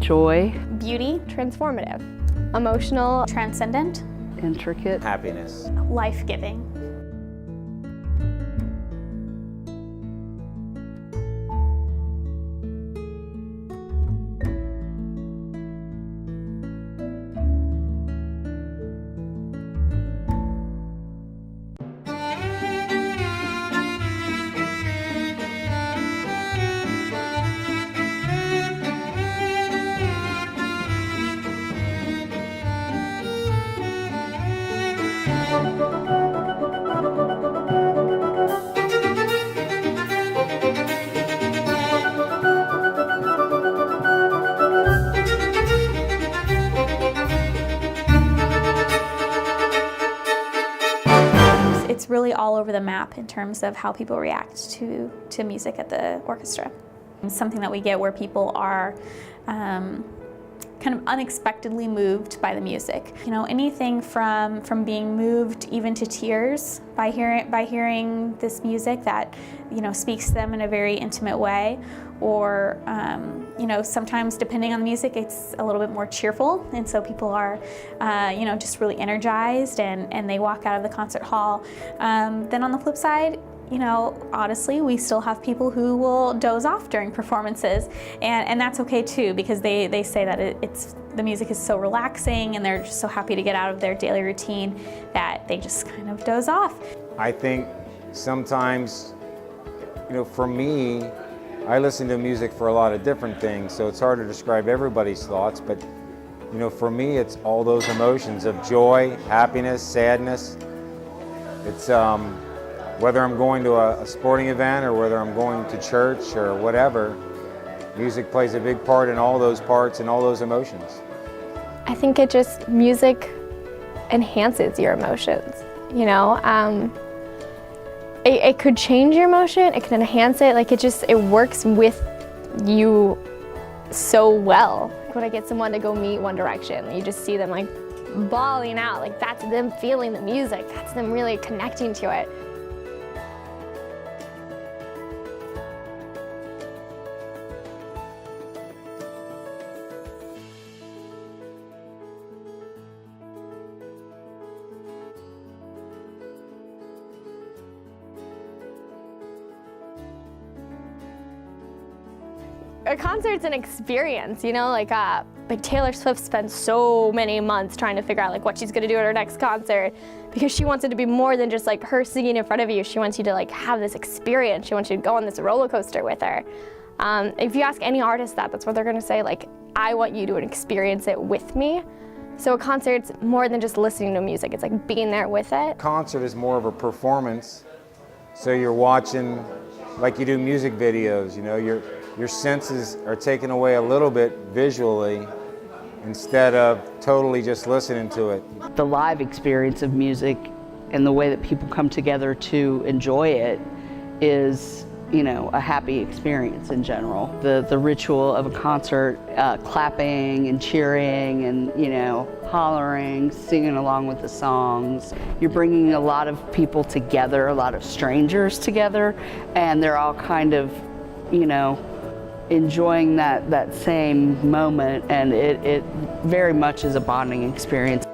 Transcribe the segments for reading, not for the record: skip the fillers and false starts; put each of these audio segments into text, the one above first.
Joy. Beauty. Transformative. Emotional. Transcendent. Intricate. Happiness. Life-giving. It's really all over the map in terms of how people react to music at the orchestra. It's something that we get where people are kind of unexpectedly moved by the music. You know, anything from being moved even to tears by hearing this music that, you know, speaks to them in a very intimate way, or you know, sometimes depending on the music, it's a little bit more cheerful, and so people are you know, just really energized and they walk out of the concert hall. Then on the flip side, you know, honestly, we still have people who will doze off during performances, and that's okay too, because they say that the music is so relaxing and they're just so happy to get out of their daily routine that they just kind of doze off. I think sometimes, you know, for me, I listen to music for a lot of different things, so it's hard to describe everybody's thoughts, but you know, for me, it's all those emotions of joy, happiness, sadness. It's whether I'm going to a sporting event or whether I'm going to church or whatever, music plays a big part in all those parts and all those emotions. I think music enhances your emotions, you know? It could change your emotion, it can enhance it, like it works with you so well. When I get someone to go meet One Direction, you just see them like bawling out, like that's them feeling the music, that's them really connecting to it. A concert's an experience, you know, like Taylor Swift spends so many months trying to figure out like what she's gonna do at her next concert, because she wants it to be more than just like her singing in front of you. She wants you to like have this experience. She wants you to go on this roller coaster with her. If you ask any artist that's what they're gonna say, like, I want you to experience it with me. So a concert's more than just listening to music, it's like being there with it. Concert is more of a performance, so you're watching like you do music videos, you know, your senses are taken away a little bit visually instead of totally just listening to it. The live experience of music and the way that people come together to enjoy it is, you know, a happy experience in general. The ritual of a concert, clapping and cheering and, you know, hollering, singing along with the songs. You're bringing a lot of people together, a lot of strangers together, and they're all kind of, you know, enjoying that same moment, and it very much is a bonding experience.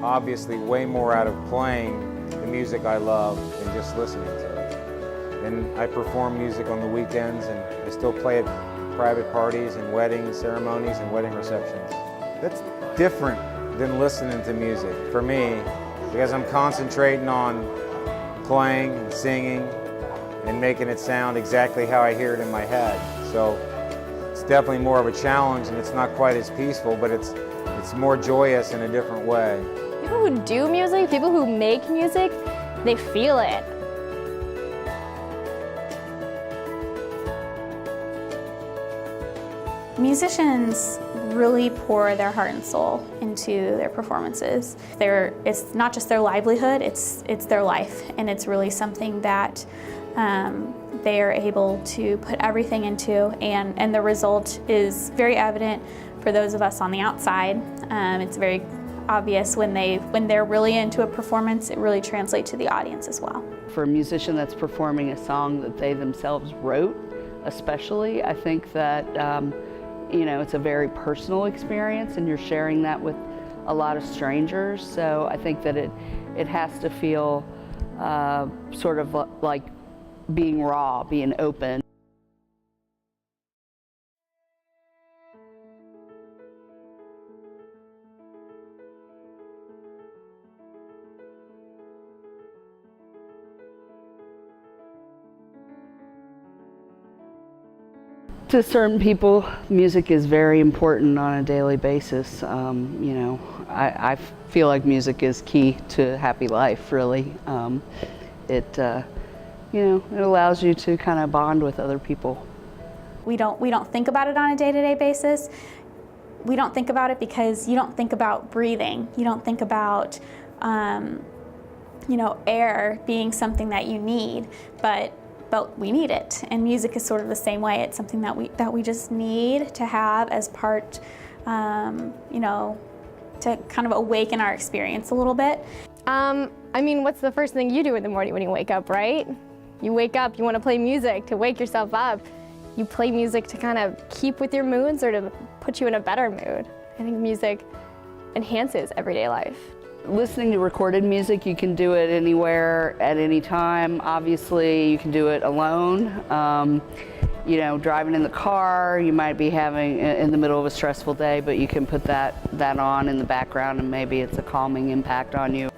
Obviously way more out of playing the music I love than just listening to it. And I perform music on the weekends, and I still play at private parties and wedding ceremonies and wedding receptions. That's different than listening to music for me, because I'm concentrating on playing and singing and making it sound exactly how I hear it in my head. So it's definitely more of a challenge, and it's not quite as peaceful, but it's more joyous in a different way. People who do music, people who make music, they feel it. Musicians really pour their heart and soul into their performances. It's not just their livelihood, it's their life, and it's really something that they are able to put everything into, and the result is very evident for for those of us on the outside, it's very obvious when they're really into a performance, it really translates to the audience as well. For a musician that's performing a song that they themselves wrote, especially, I think that it's a very personal experience, and you're sharing that with a lot of strangers. So I think that it has to feel sort of like being raw, being open. To certain people, music is very important on a daily basis. I feel like music is key to happy life, really. It allows you to kind of bond with other people. We don't think about it on a day-to-day basis. We don't think about it because you don't think about breathing. You don't think about air being something that you need, but we need it, and music is sort of the same way. It's something that we just need to have as part, to kind of awaken our experience a little bit. What's the first thing you do in the morning when you wake up, right? You wake up, you want to play music to wake yourself up. You play music to kind of keep with your moods or to put you in a better mood. I think music enhances everyday life. Listening to recorded music, you can do it anywhere at any time. Obviously, you can do it alone. Driving in the car, you might be having in the middle of a stressful day, but you can put that on in the background, and maybe it's a calming impact on you.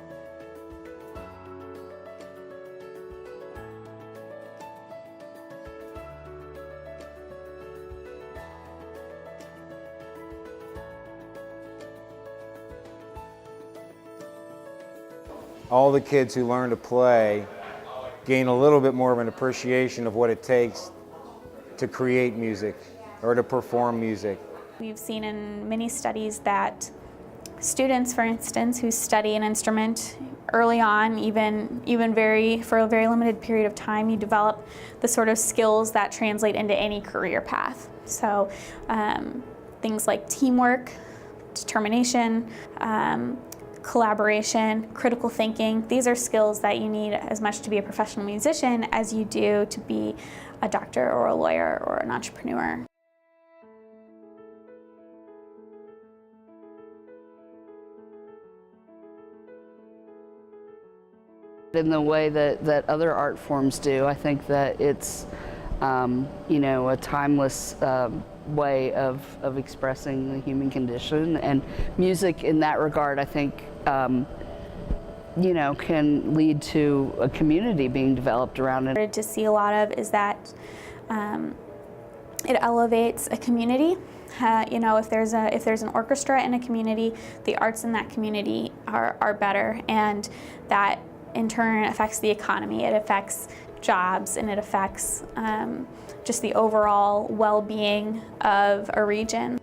All the kids who learn to play gain a little bit more of an appreciation of what it takes to create music or to perform music. We've seen in many studies that students, for instance, who study an instrument early on, even for a very limited period of time, you develop the sort of skills that translate into any career path. So things like teamwork, determination, collaboration, critical thinking. These are skills that you need as much to be a professional musician as you do to be a doctor or a lawyer or an entrepreneur. In the way that other art forms do, I think that it's a timeless way of expressing the human condition, and music in that regard, I think, can lead to a community being developed around it. To see a lot of is that it elevates a community. If there's an orchestra in a community, the arts in that community are better, and that in turn affects the economy. It affects jobs, and it affects just the overall well-being of a region.